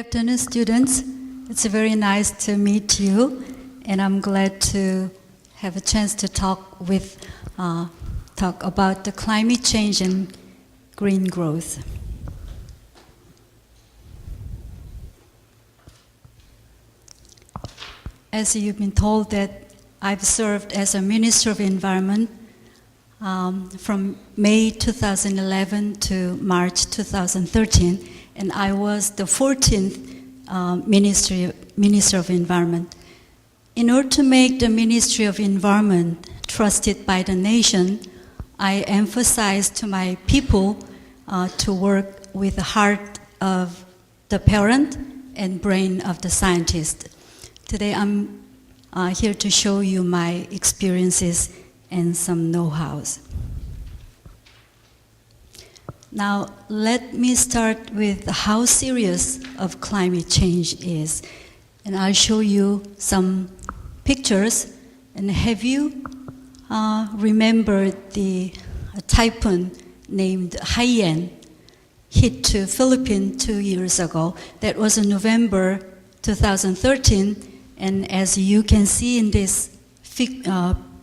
Afternoon, students. It's very nice to meet you, and I'm glad to have a chance to talk about the climate change and green growth. As you've been told that I've served as a Minister of Environment from May 2011 to March 2013, and I was the 14th Minister of Environment. In order to make the Ministry of Environment trusted by the nation, I emphasized to my people to work with the heart of the parent and brain of the scientist. Today I'm here to show you my experiences and some know-hows. Now, let me start with how serious of climate change is. And I'll show you some pictures. And have you remembered the typhoon named Haiyan hit to Philippines 2 years ago? That was in November 2013. And as you can see in this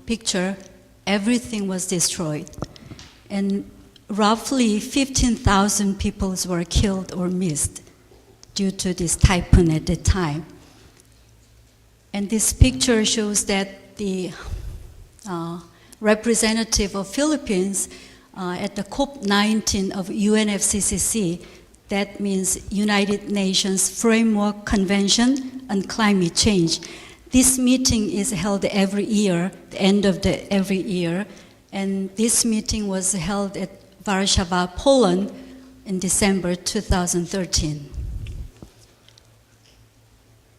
picture, everything was destroyed. And roughly 15,000 people were killed or missed due to this typhoon at the time. And this picture shows that the representative of Philippines at the COP19 of UNFCCC, that means United Nations Framework Convention on Climate Change. This meeting is held every year, the end of every year, and this meeting was held at Warsaw, Poland in December 2013.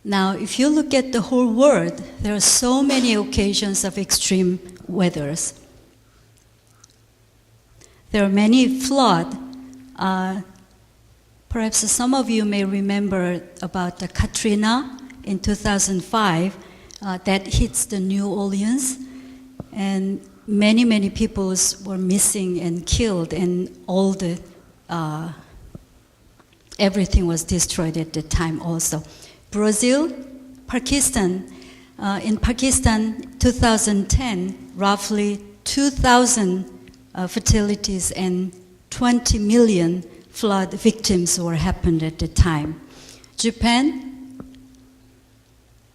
Now, if you look at the whole world, there are so many occasions of extreme weathers. There are many floods. Perhaps some of you may remember about the Katrina in 2005 that hits the New Orleans, and many people were missing and killed, and all the everything was destroyed at the time also. Brazil, Pakistan. In Pakistan, 2010, roughly 2,000 fatalities and 20 million flood victims were happened at the time. Japan,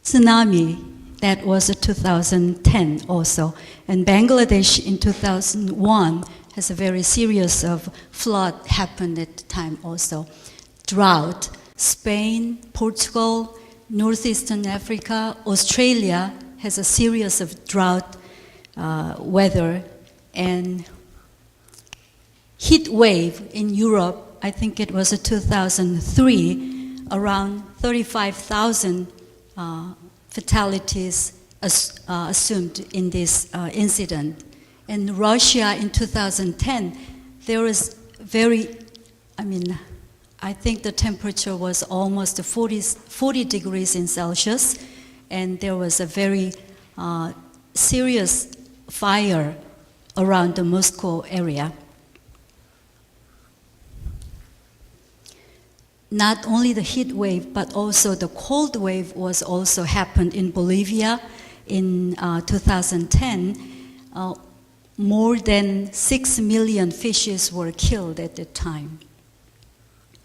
tsunami. That was 2010 also. And Bangladesh in 2001 has a very serious of flood happened at the time also. Drought. Spain, Portugal, Northeastern Africa, Australia has a series of drought weather, and heat wave in Europe, I think it was 2003, around 35,000 fatalities assumed in this incident. In Russia in 2010, there was I think the temperature was almost 40 degrees in Celsius, and there was a very serious fire around the Moscow area. Not only the heat wave, but also the cold wave was also happened in Bolivia in 2010. More than 6 million fishes were killed at the time.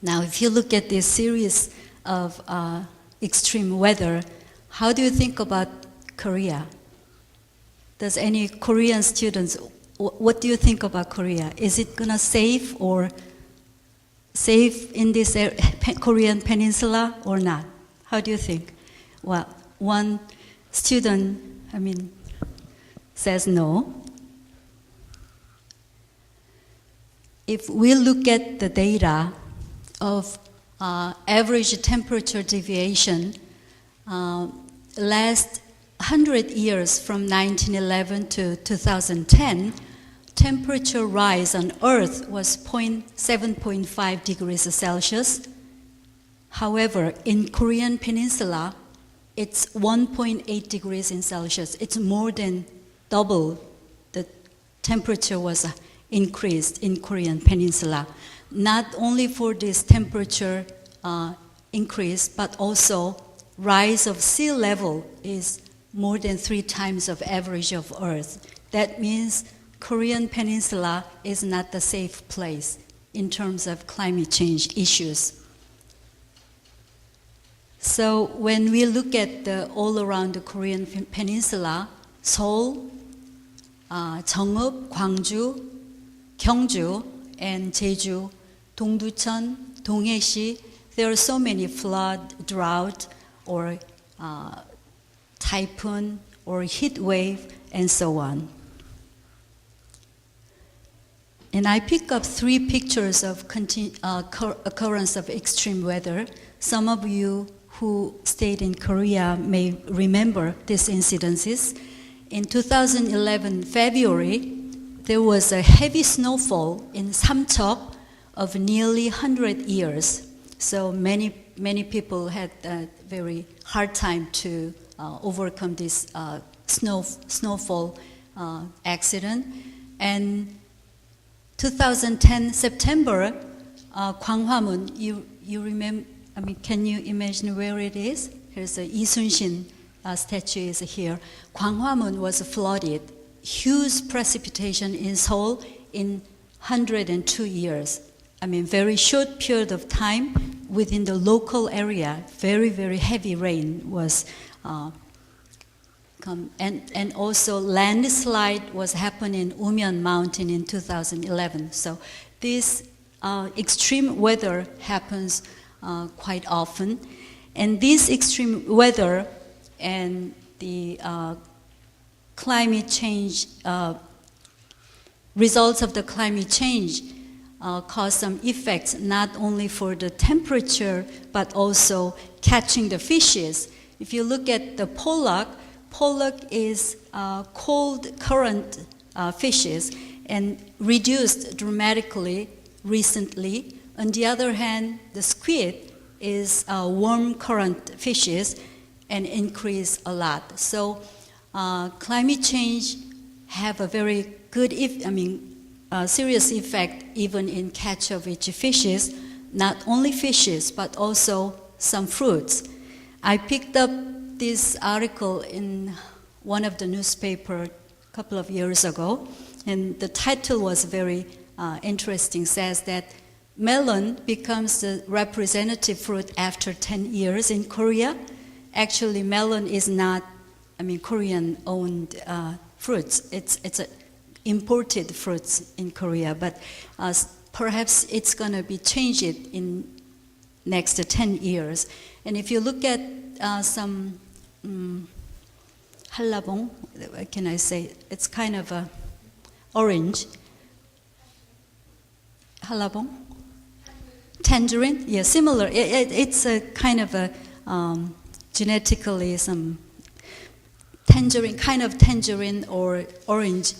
Now, if you look at this series of extreme weather, how do you think about Korea? Does any Korean students, what do you think about Korea? Is it gonna safe in this Korean peninsula or not? How do you think? Well, one student, says no. If we look at the data of average temperature deviation, last 100 years from 1911 to 2010, temperature rise on Earth was 7.5 degrees Celsius. However, in Korean Peninsula, it's 1.8 degrees in Celsius. It's more than double the temperature was increased in Korean Peninsula. Not only for this temperature increase, but also rise of sea level is more than 3 times of average of Earth. That means Korean Peninsula is not a safe place in terms of climate change issues. So when we look at all around the Korean Peninsula, Seoul, Jeongeuk, Gwangju, Gyeongju, and Jeju, Dongducheon, Donghae시, there are so many flood, drought, or typhoon, or heat wave, and so on. And I pick up 3 pictures of occurrence of extreme weather. Some of you who stayed in Korea may remember these incidences. In 2011 February, there was a heavy snowfall in Samcheok of nearly 100 years. So many people had a very hard time to overcome this snowfall accident. And 2010 September, Gwanghwamun, you remember? I mean, can you imagine where it is? Here's a Isun-shin statue is here. Gwanghwamun was flooded. Huge precipitation in Seoul in 102 years. I mean, very short period of time within the local area. Very, very heavy rain was come, and also landslide was happening in Umeon Mountain in 2011. So this extreme weather happens quite often, and this extreme weather and the climate change results of the climate change cause some effects not only for the temperature but also catching the fishes. If you look at the pollock is cold current fishes and reduced dramatically recently. On the other hand, the squid is warm current fishes and increase a lot. So climate change have a very good, serious effect even in catch of each fishes, not only fishes, but also some fruits. I picked up this article in one of the newspaper a couple of years ago, and the title was very interesting, says that melon becomes the representative fruit after 10 years in Korea. Actually, melon is not, Korean-owned fruits. It's a imported fruits in Korea, but perhaps it's going to be changed in next 10 years. And if you look at some hallabong, what can I say? It's kind of a orange. Hallabong? Tangerine? Yeah, similar. It's a kind of a genetically some tangerine or orange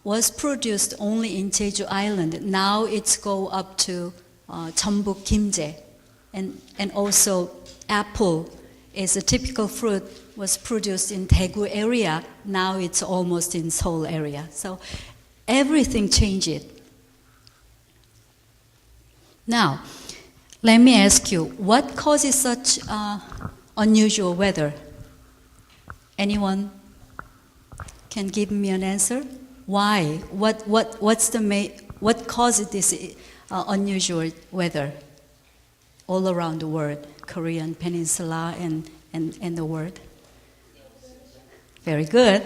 was produced only in Jeju Island. Now it's go up to Jeonbuk, Gimje, and also apple is a typical fruit was produced in Daegu area. Now it's almost in Seoul area. So everything changed. Now, let me ask you, what causes such unusual weather? Anyone can give me an answer? Why? What causes this unusual weather all around the world, Korean Peninsula and the world? Very good.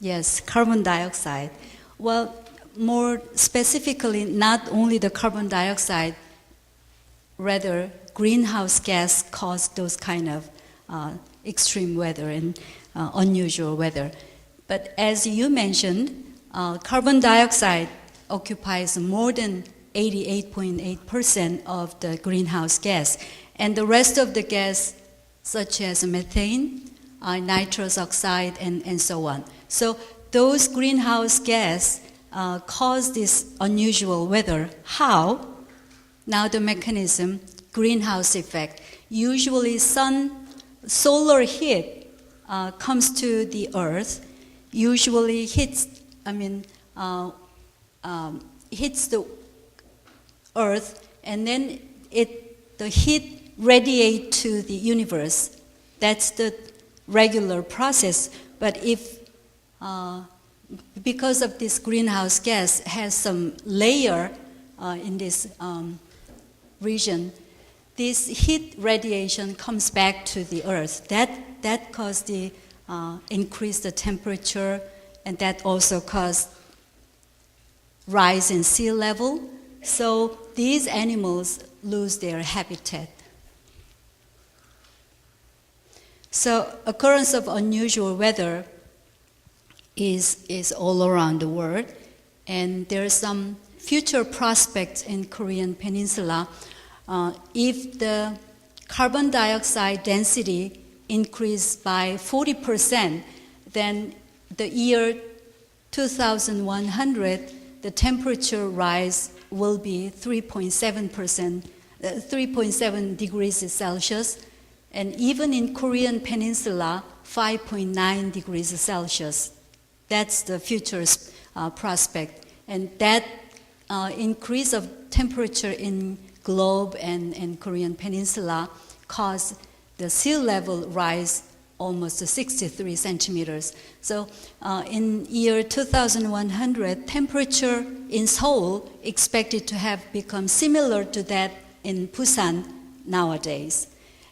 Yes, carbon dioxide. Well, more specifically, not only the carbon dioxide, rather greenhouse gas cause those kind of extreme weather and unusual weather. But as you mentioned, carbon dioxide occupies more than 88.8% of the greenhouse gas, and the rest of the gas, such as methane, nitrous oxide, and so on. So those greenhouse gas cause this unusual weather. How? Now the mechanism, greenhouse effect. Usually solar heat comes to the earth, usually hits the earth, and then the heat radiates to the universe. That's the regular process. But if, because of this greenhouse gas has some layer in this region, this heat radiation comes back to the Earth. That caused the increase the temperature, and that also caused rise in sea level. So these animals lose their habitat. So occurrence of unusual weather is all around the world, and there are some future prospects in Korean Peninsula. If the carbon dioxide density increased by 40%, then the year 2100, the temperature rise will be 3.7 degrees Celsius, and even in Korean Peninsula, 5.9 degrees Celsius. That's the future prospect. And that increase of temperature in globe and Korean Peninsula caused the sea level rise almost to 63 centimeters. So in year 2100, temperature in Seoul expected to have become similar to that in Busan nowadays.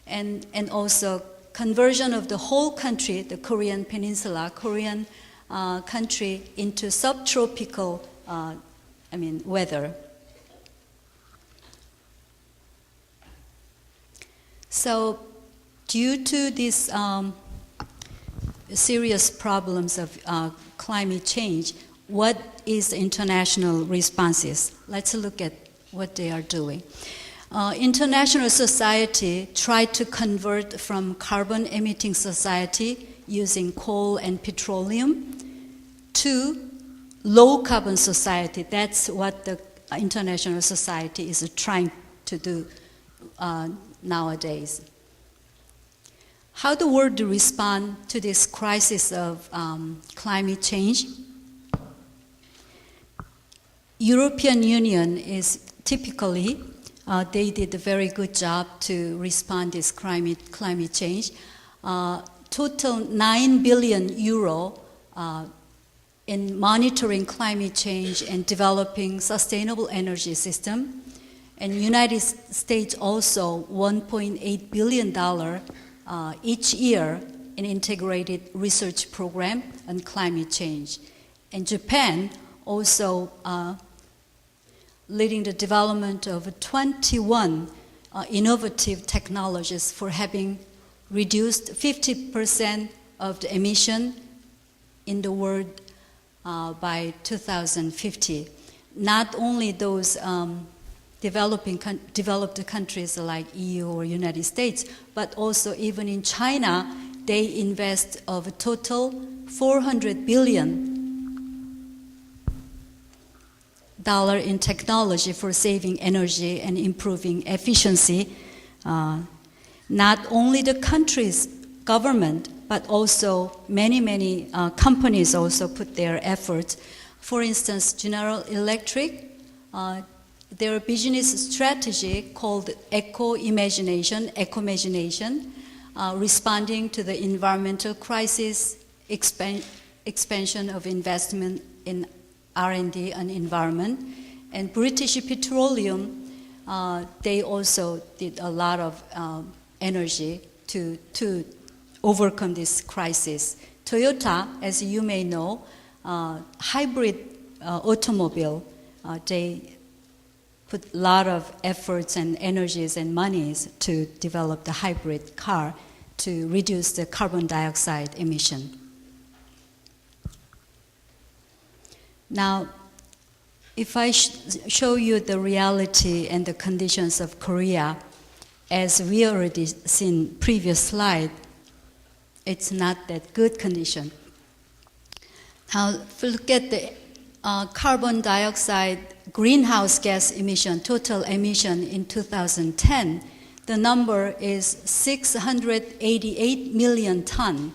And also conversion of the whole country, the Korean Peninsula, Korean country, into subtropical weather. So due to these serious problems of climate change, what is the international responses? Let's look at what they are doing. International society tried to convert from carbon-emitting society using coal and petroleum to low-carbon society. That's what the international society is trying to do nowadays. How the world respond to this crisis of climate change? European Union is typically, they did a very good job to respond to this climate change. Total 9 billion euro in monitoring climate change and developing sustainable energy system. And United States also $1.8 billion each year in integrated research program on climate change. And Japan also leading the development of 21 innovative technologies for having reduced 50% of the emission in the world by 2050. Not only those developed countries like EU or United States, but also even in China, they invest of a total $400 billion in technology for saving energy and improving efficiency. Not only the country's government, but also many companies also put their efforts. For instance, General Electric, their business strategy called Eco-Imagination, responding to the environmental crisis, expansion of investment in R&D and environment. And British Petroleum, they also did a lot of energy to overcome this crisis. Toyota, as you may know, hybrid automobile, they put a lot of efforts and energies and monies to develop the hybrid car to reduce the carbon dioxide emission. Now, if I show you the reality and the conditions of Korea, as we already seen previous slide, it's not that good condition. Now, if you look at the carbon dioxide greenhouse gas emission, total emission in 2010, the number is 688 million ton,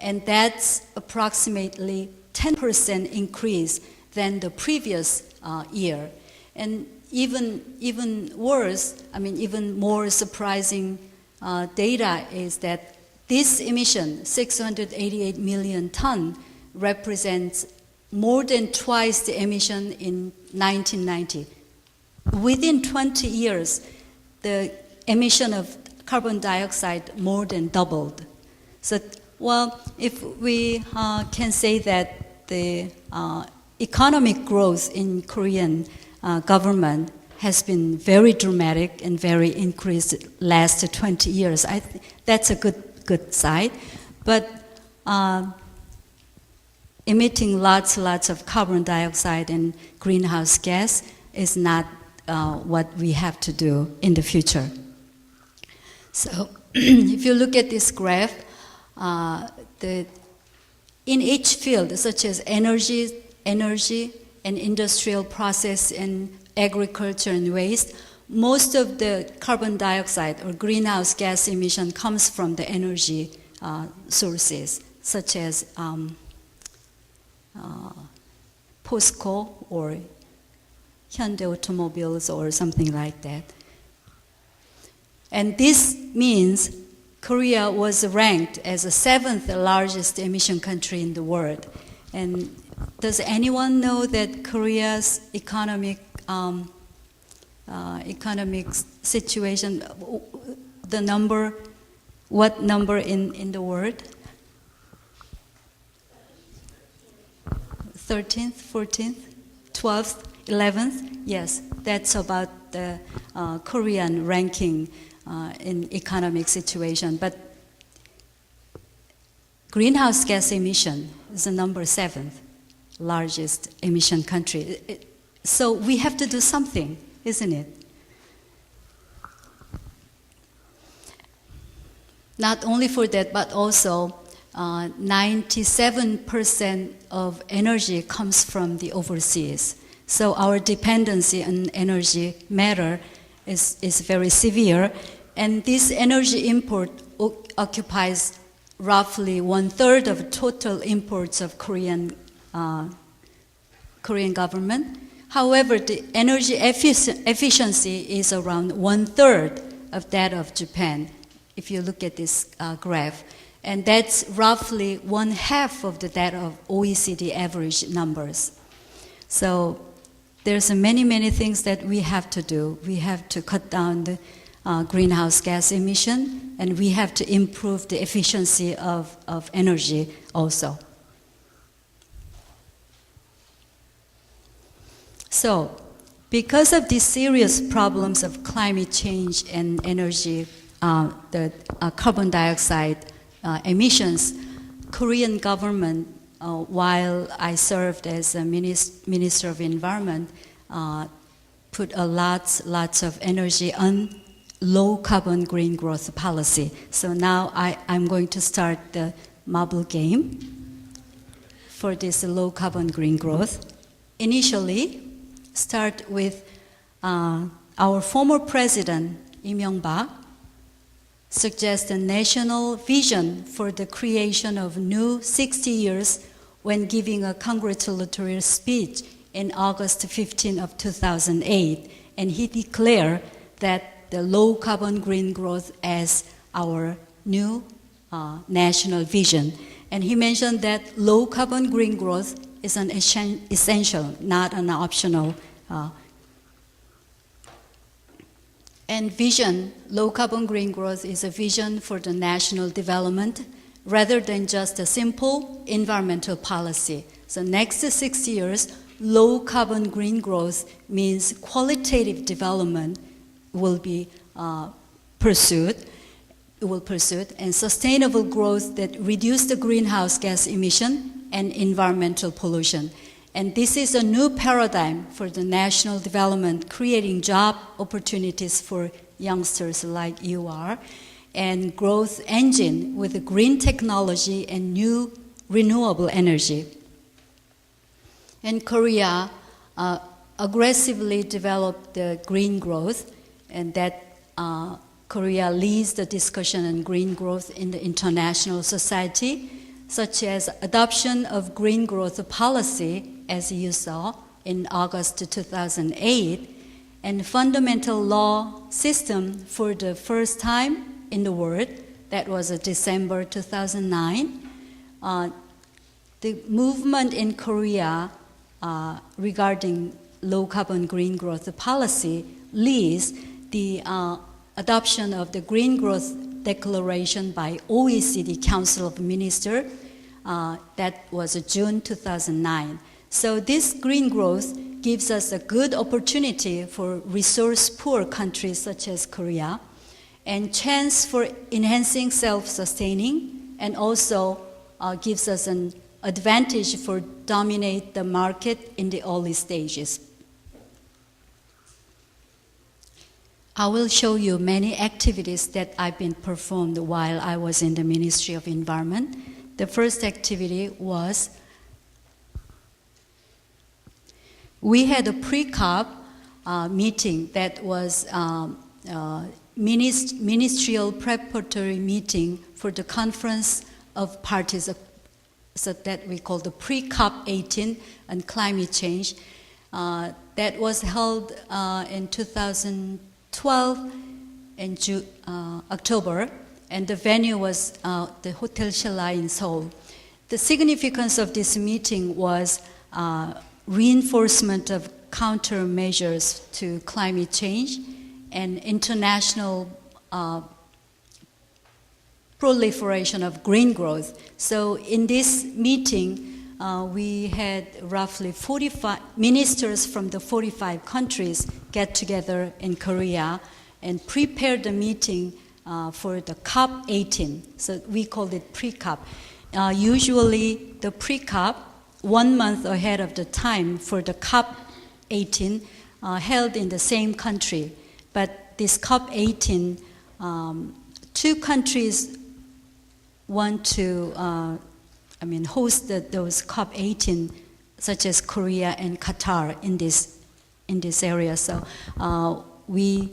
and that's approximately 10% increase than the previous year. And even worse, I mean, even more surprising data is that this emission, 688 million ton, represents more than twice the emission in 1990. Within 20 years, the emission of carbon dioxide more than doubled. So, well, if we can say that the economic growth in Korean government has been very dramatic and very increased last 20 years, that's a good side. But emitting lots of carbon dioxide and greenhouse gas is not what we have to do in the future. So if you look at this graph, in each field, such as energy and industrial process and agriculture and waste, most of the carbon dioxide or greenhouse gas emission comes from the energy sources, such as POSCO or Hyundai automobiles or something like that. And this means Korea was ranked as the 7th largest emission country in the world. And does anyone know that Korea's economic situation, the number, what number in the world? 13th, 14th, 12th, 11th? Yes, that's about the Korean ranking in economic situation. But greenhouse gas emission is the number 7th largest emission country. So we have to do something, isn't it? Not only for that, but also 97% of energy comes from the overseas. So our dependency on energy matter is very severe. And this energy import occupies roughly 1/3 of total imports of Korean government. However, the energy efficiency is around 1/3 of that of Japan, if you look at this graph. And that's roughly 1/2 of that of OECD average numbers. So there's many things that we have to do. We have to cut down the greenhouse gas emission, and we have to improve the efficiency of energy also. So, because of these serious problems of climate change and energy, the carbon dioxide emissions, Korean government, while I served as a Minister of Environment, put lots of energy on low carbon green growth policy. So now I'm going to start the marble game for this low carbon green growth. Initially, start with our former president, Lee Myung-bak, suggest a national vision for the creation of new 60 years when giving a congratulatory speech in August 15 of 2008. And he declared that the low carbon green growth as our new national vision. And he mentioned that low carbon green growth is an essential, not an optional. And vision, low carbon green growth is a vision for the national development rather than just a simple environmental policy. So next 60 years, low carbon green growth means qualitative development will be pursued, and sustainable growth that reduce the greenhouse gas emission and environmental pollution. And this is a new paradigm for the national development, creating job opportunities for youngsters like you are, and growth engine with green technology and new renewable energy. And Korea aggressively developed the green growth, and that Korea leads the discussion on green growth in the international society, such as adoption of green growth policy, as you saw in August 2008, and fundamental law system for the first time in the world. That was December 2009. The movement in Korea regarding low carbon green growth policy leads the adoption of the Green Growth Declaration by OECD Council of Ministers. That was June 2009. So this green growth gives us a good opportunity for resource-poor countries such as Korea, and chance for enhancing self-sustaining, and also gives us an advantage for dominate the market in the early stages. I will show you many activities that I've been performed while I was in the Ministry of Environment. The first activity was we had a pre-COP meeting that was ministerial preparatory meeting for the conference of parties, so that we call the pre-COP 18 on climate change. That was held in 2012 in October, and the venue was the Hotel Shilla in Seoul. The significance of this meeting was reinforcement of countermeasures to climate change and international proliferation of green growth. So in this meeting, we had roughly 45 ministers from the 45 countries get together in Korea and prepare the meeting for the COP 18. So we called it pre-COP. Usually the pre-COP, 1 month ahead of the time for the COP 18, held in the same country. But this COP 18, 2 countries want to host those COP 18, such as Korea and Qatar in this area. So we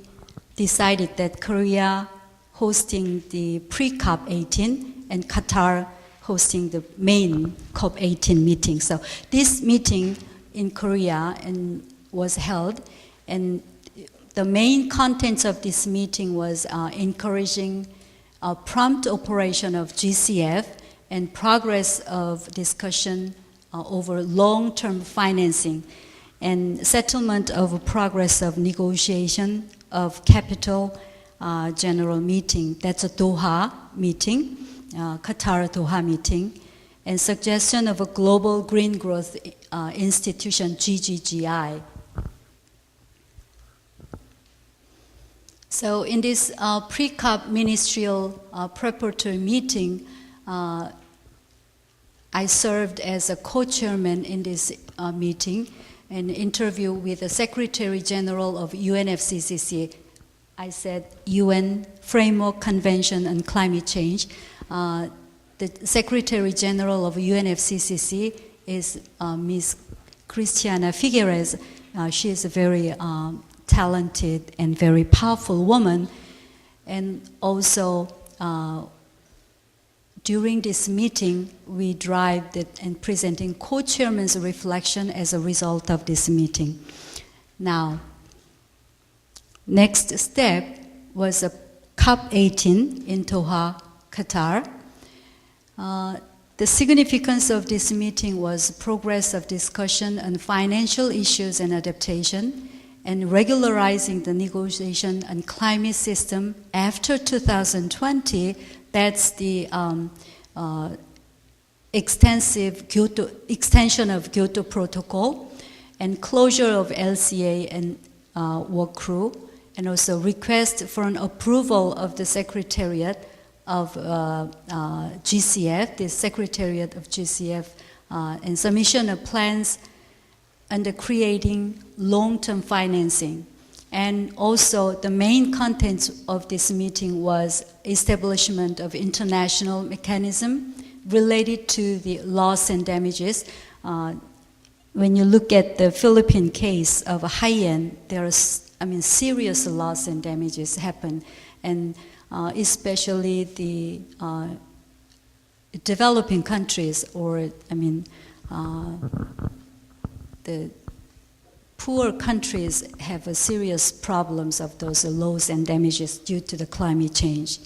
decided that Korea hosting the pre-COP 18 and Qatar hosting the main COP 18 meeting. So this meeting in Korea was held, and the main contents of this meeting was encouraging prompt operation of GCF and progress of discussion over long-term financing and settlement of progress of negotiation of capital general meeting. That's a Doha meeting, Qatar Doha meeting, and suggestion of a global green growth institution, GGGI. So in this pre-COP ministerial preparatory meeting, I served as a co-chairman in this meeting, an interview with the Secretary General of UNFCCC. I said UN Framework Convention on Climate Change. The Secretary General of UNFCCC is Ms. Cristiana Figueres. She is a very talented and very powerful woman. And also, during this meeting, we derived and presenting co-chairman's reflection as a result of this meeting. Now, next step was a COP 18 in Doha, Qatar. The significance of this meeting was progress of discussion on financial issues and adaptation, and regularizing the negotiation on climate system after 2020. That's the extension of Kyoto Protocol and closure of LCA and work crew, and also request for an approval of the Secretariat of GCF, the Secretariat of GCF, and submission of plans under creating long-term financing. And also the main contents of this meeting was establishment of international mechanism related to the loss and damages. When you look at the Philippine case of Haiyan, there are serious loss and damages happen, and especially the developing countries, or poor countries have serious problems of those loss and damages due to the climate change.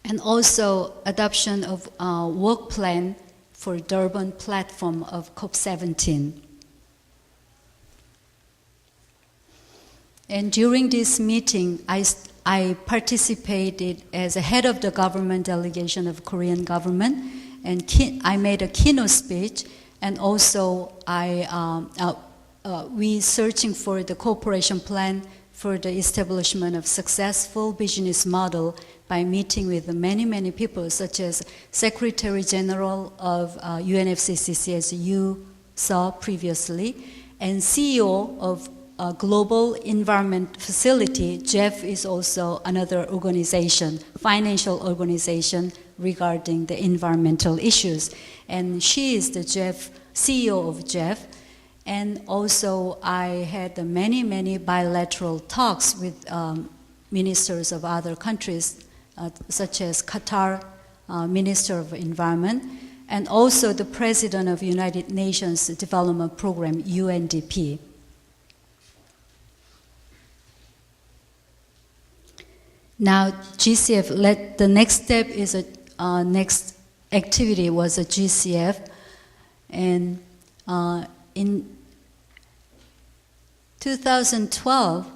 And also adoption of a work plan for Durban platform of COP17. And during this meeting, I participated as a head of the government delegation of Korean government, and I made a keynote speech, and also we searching for the cooperation plan for the establishment of successful business model by meeting with many, many people, such as Secretary General of UNFCCC, as you saw previously, and CEO of Global Environment Facility. Jeff is also another organization, financial organization regarding the environmental issues. And she is the CEO of Jeff. And also I had many, many bilateral talks with ministers of other countries, such as Qatar, Minister of Environment, and also the President of United Nations Development Program, UNDP. Now, GCF, the next step is next activity was a GCF, and in 2012,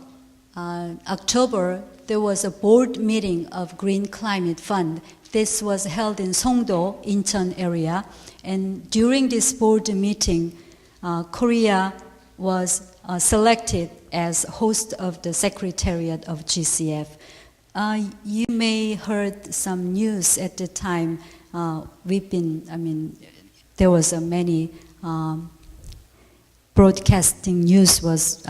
October, there was a board meeting of Green Climate Fund. This was held in Songdo, Incheon area, and during this board meeting, Korea was selected as host of the Secretariat of GCF. You may heard some news at the time. There was many broadcasting news was.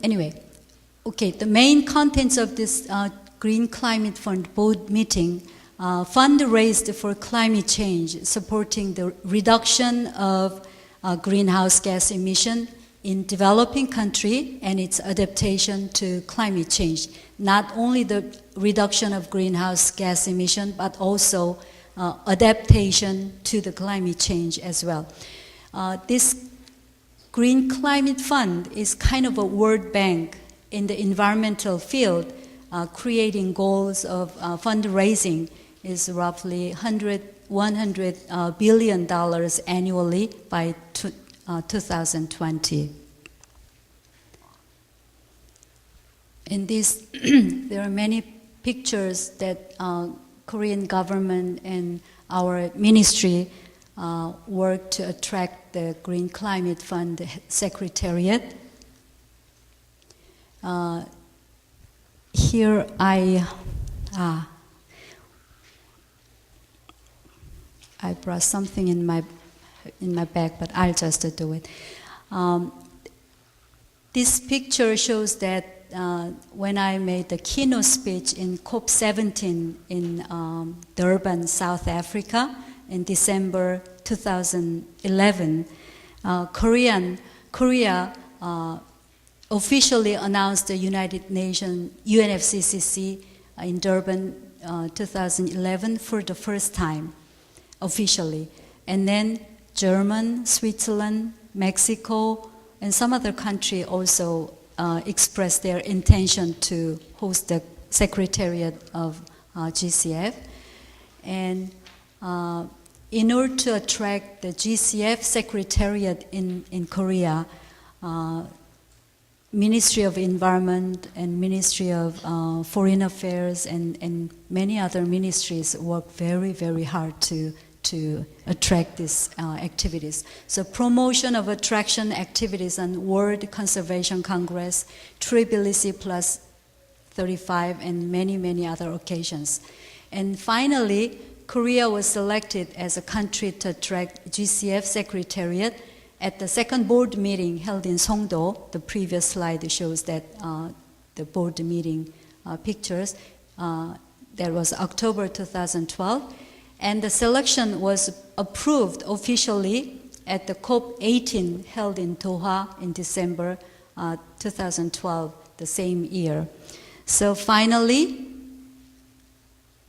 Anyway, okay. The main contents of this Green Climate Fund board meeting, fund raised for climate change, supporting the reduction of greenhouse gas emission in developing country and its adaptation to climate change. Not only the reduction of greenhouse gas emission, but also adaptation to the climate change as well. This Green Climate Fund is kind of a World Bank in the environmental field. Creating goals of fundraising is roughly $100 billion annually by 2020. In this, there are many pictures that Korean government and our ministry work to attract the Green Climate Fund Secretariat. Here I brought something in my bag, but I'll just do it. This picture shows that when I made the keynote speech in COP17 in Durban, South Africa, in December 2011, Korea officially announced the United Nations UNFCCC in Durban 2011 for the first time, officially. And then Germany, Switzerland, Mexico, and some other country also expressed their intention to host the Secretariat of GCF. And in order to attract the GCF Secretariat in Korea, Ministry of Environment and Ministry of Foreign Affairs and many other ministries work very, very hard to attract these activities. So promotion of attraction activities on World Conservation Congress, Tbilisi Plus 35, and many, many other occasions. And finally, Korea was selected as a country to attract GCF Secretariat at the second board meeting held in Songdo. The previous slide shows that the board meeting pictures. That was October 2012. And the selection was approved officially at the COP18 held in Doha in December 2012, the same year. So finally,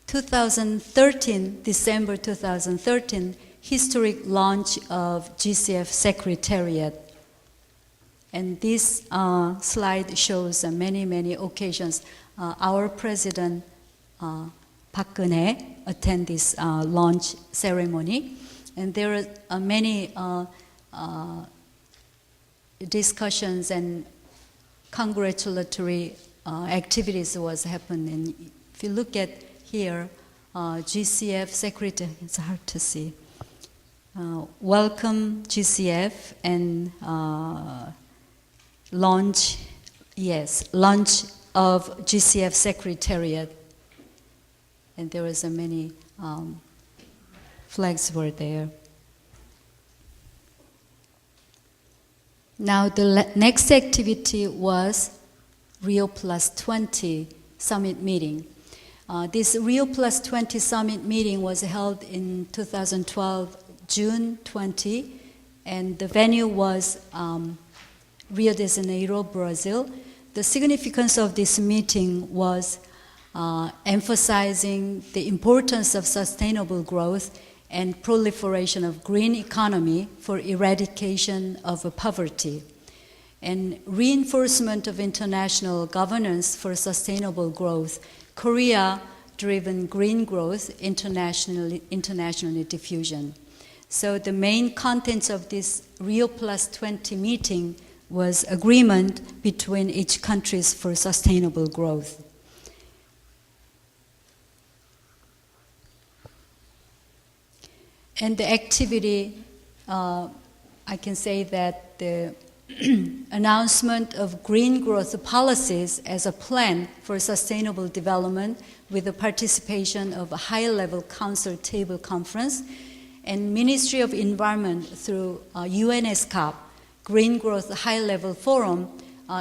December 2013, historic launch of GCF Secretariat. And this slide shows many occasions. Our President Park Geun-hye attended this launch ceremony. And there are many discussions and congratulatory activities was happening. If you look at here, GCF Secretary, it's hard to see. Welcome GCF and launch of GCF Secretariat. And there was many flags were there. Now the next activity was Rio Plus 20 Summit Meeting. This Rio Plus 20 Summit Meeting was held in 2012, June 20, and the venue was Rio de Janeiro, Brazil. The significance of this meeting was emphasizing the importance of sustainable growth and proliferation of green economy for eradication of poverty, and reinforcement of international governance for sustainable growth, Korea-driven green growth, internationally diffusion. So the main contents of this Rio Plus 20 meeting was agreement between each countries for sustainable growth. And the activity, I can say that the announcement of green growth policies as a plan for sustainable development with the participation of a high-level council table conference and Ministry of Environment through UNESCOP Green Growth High-Level Forum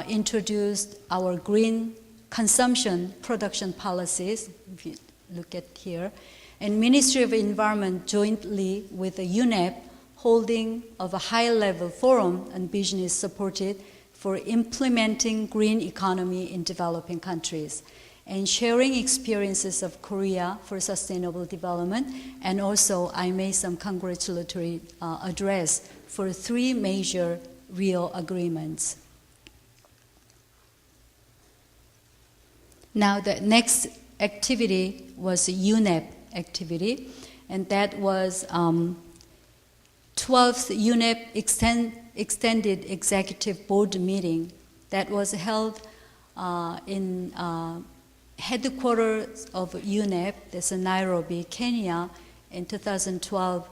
introduced our green consumption production policies, if you look at here, and Ministry of Environment jointly with the UNEP holding of a high-level forum and business supported for implementing green economy in developing countries and sharing experiences of Korea for sustainable development. And also I made some congratulatory address for 3 major Rio agreements. Now the next activity was UNEP activity, and that was 12th UNEP Extended Executive Board meeting that was held in headquarters of UNEP, that's in Nairobi, Kenya, in 2012,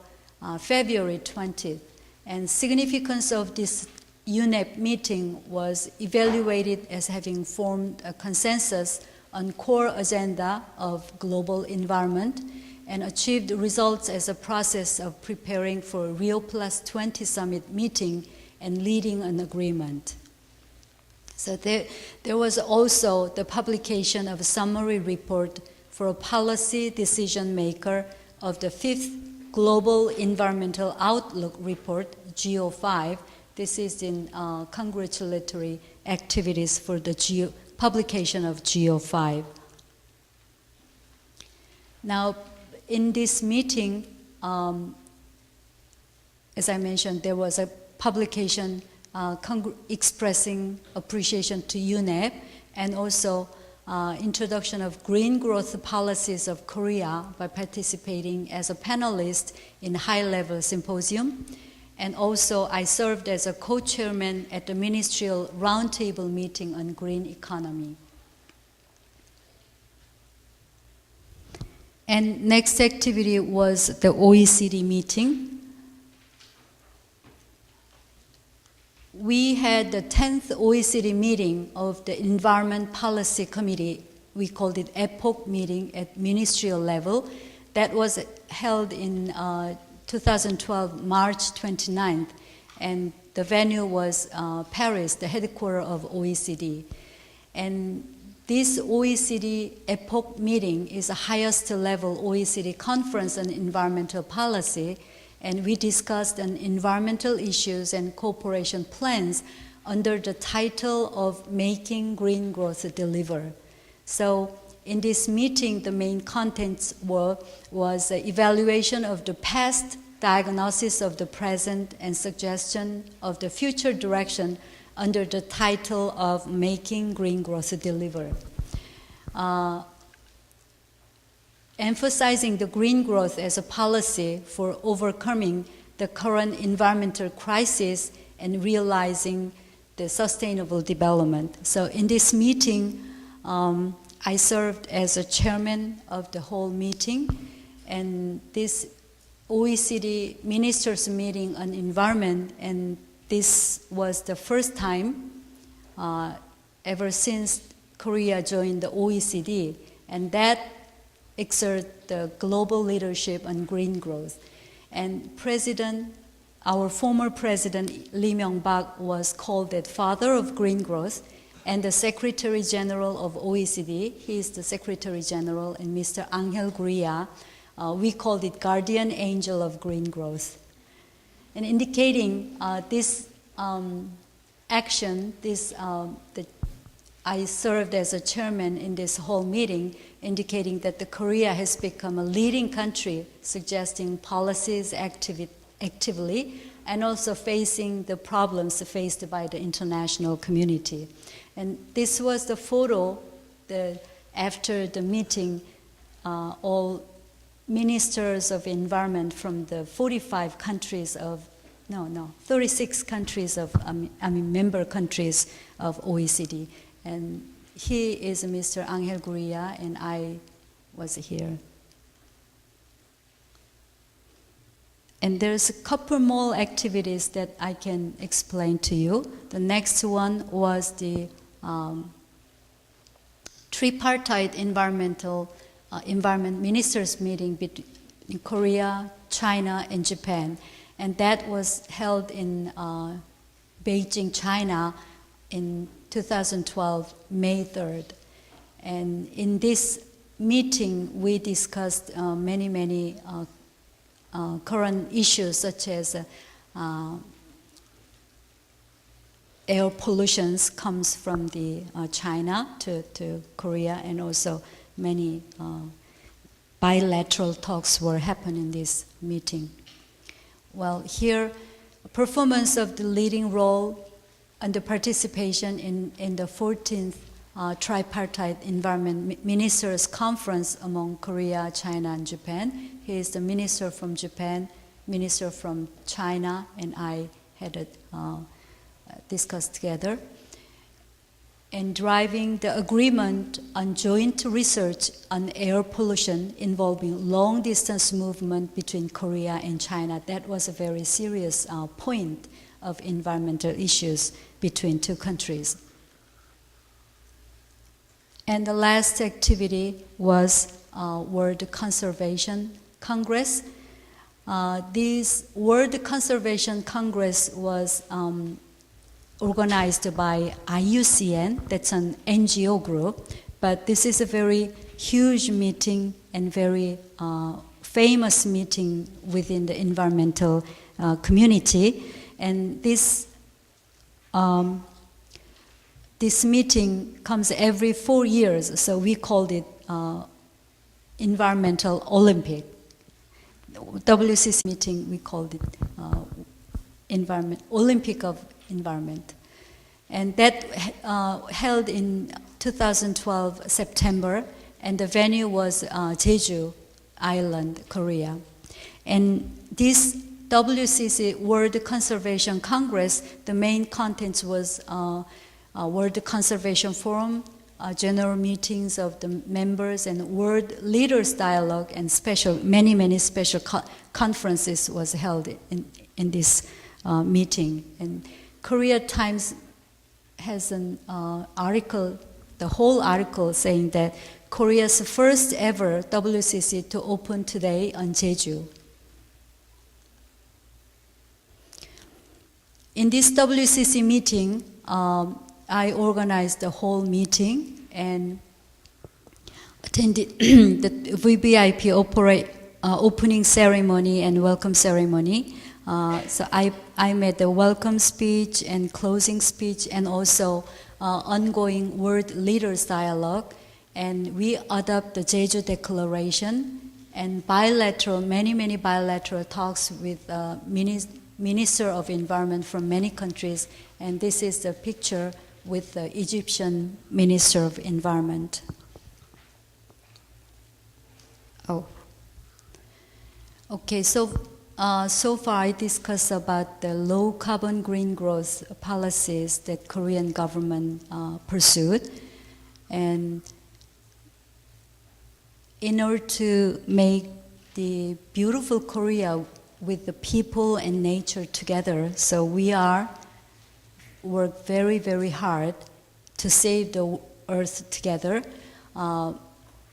February 20th. And significance of this UNEP meeting was evaluated as having formed a consensus on core agenda of global environment and achieved results as a process of preparing for Rio Plus 20 Summit meeting and leading an agreement. So there was also the publication of a summary report for a policy decision maker of the 5th Global Environmental Outlook Report, GEO5. This is in congratulatory activities for the publication of GEO5. Now, in this meeting, as I mentioned, there was a publication expressing appreciation to UNEP and also introduction of green growth policies of Korea by participating as a panelist in high-level symposium. And also I served as a co-chairman at the ministerial roundtable meeting on green economy. And next activity was the OECD meeting. We had the 10th OECD meeting of the Environment Policy Committee. We called it EPOC meeting at ministerial level. That was held in 2012, March 29th. And the venue was Paris, the headquarters of OECD. And this OECD EPOC meeting is the highest level OECD conference on environmental policy, and we discussed on environmental issues and cooperation plans under the title of Making Green Growth Deliver. So in this meeting, the main contents was the evaluation of the past diagnosis of the present and suggestion of the future direction under the title of Making Green Growth Deliver. Emphasizing the green growth as a policy for overcoming the current environmental crisis and realizing the sustainable development. So in this meeting, I served as a chairman of the whole meeting, and this OECD ministers meeting on environment, and this was the first time ever since Korea joined the OECD, and that exert the global leadership on green growth. And our former president Lee Myung-bak was called the father of green growth, and the Secretary General of OECD, he is the Secretary General, and Mr. Angel Gurria, we called it guardian angel of green growth. And indicating this action, I served as a chairman in this whole meeting, indicating that the Korea has become a leading country, suggesting policies actively, and also facing the problems faced by the international community. And this was the photo after the meeting, all ministers of environment from the 36 countries of, member countries of OECD. And he is Mr. Angel Gurria, and I was here. And there's a couple more activities that I can explain to you. The next one was the tripartite environment ministers meeting between Korea, China, and Japan. And that was held in Beijing, China in 2012, May 3rd. And in this meeting, we discussed many current issues such as air pollution comes from the China to Korea, and also many bilateral talks were happening in this meeting. Well, here, performance of the leading role and the participation in the 14th Tripartite Environment Ministers Conference among Korea, China, and Japan. He is the minister from Japan, minister from China, and I had discussed together. And driving the agreement on joint research on air pollution involving long-distance movement between Korea and China. That was a very serious point of environmental issues between two countries. And the last activity was World Conservation Congress. This World Conservation Congress was organized by IUCN, that's an NGO group, but this is a very huge meeting and very famous meeting within the environmental community. And this meeting comes every 4 years, so we called it Environmental Olympic. WCC meeting, we called it Olympic of Environment. And that held in 2012, September, and the venue was Jeju Island, Korea. And this WCC World Conservation Congress, the main contents was World Conservation Forum, general meetings of the members, and World Leaders Dialogue, and many special conferences was held in this meeting. And Korea Times has an article, the whole article saying that Korea's first ever WCC to open today on Jeju. In this WCC meeting, I organized the whole meeting and attended the VVIP opening ceremony and welcome ceremony. So I made the welcome speech and closing speech, and also ongoing World Leaders Dialogue. And we adopt the Jeju Declaration and bilateral, many bilateral talks with Minister of Environment from many countries. And this is the picture with the Egyptian Minister of Environment. Oh. Okay, so far I discussed about the low carbon green growth policies that Korean government pursued. And in order to make the beautiful Korea with the people and nature together, so we work very hard to save the earth together.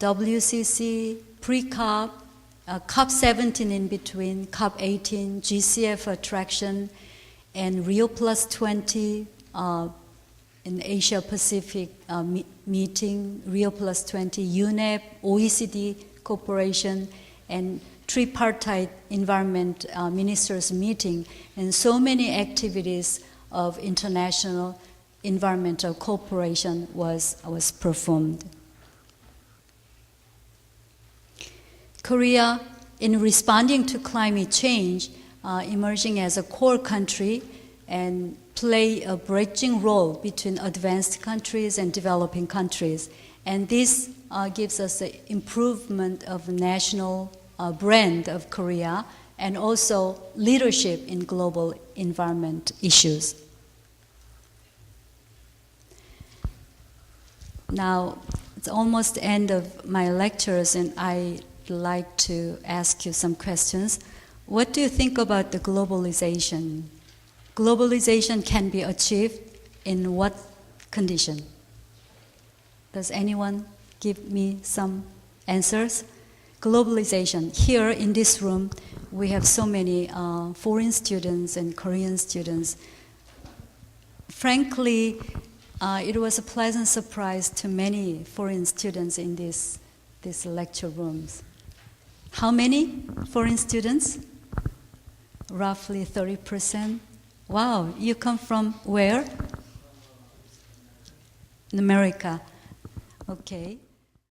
WCC, pre-COP, COP17 in between, COP18, GCF attraction, and Rio Plus 20 in Asia Pacific meeting, Rio Plus 20, UNEP, OECD cooperation, and tripartite environment ministers meeting, and so many activities of international environmental cooperation was performed. Korea, in responding to climate change, emerging as a core country and play a bridging role between advanced countries and developing countries. And this gives us the improvement of national brand of Korea and also leadership in global environment issues. Now, it's almost the end of my lectures, and I'd like to ask you some questions. What do you think about the globalization? Globalization can be achieved in what condition? Does anyone give me some answers? Globalization. Here in this room, we have so many foreign students and Korean students. Frankly, it was a pleasant surprise to many foreign students in these lecture rooms. How many foreign students? Roughly 30%. Wow, you come from where? In America. Okay.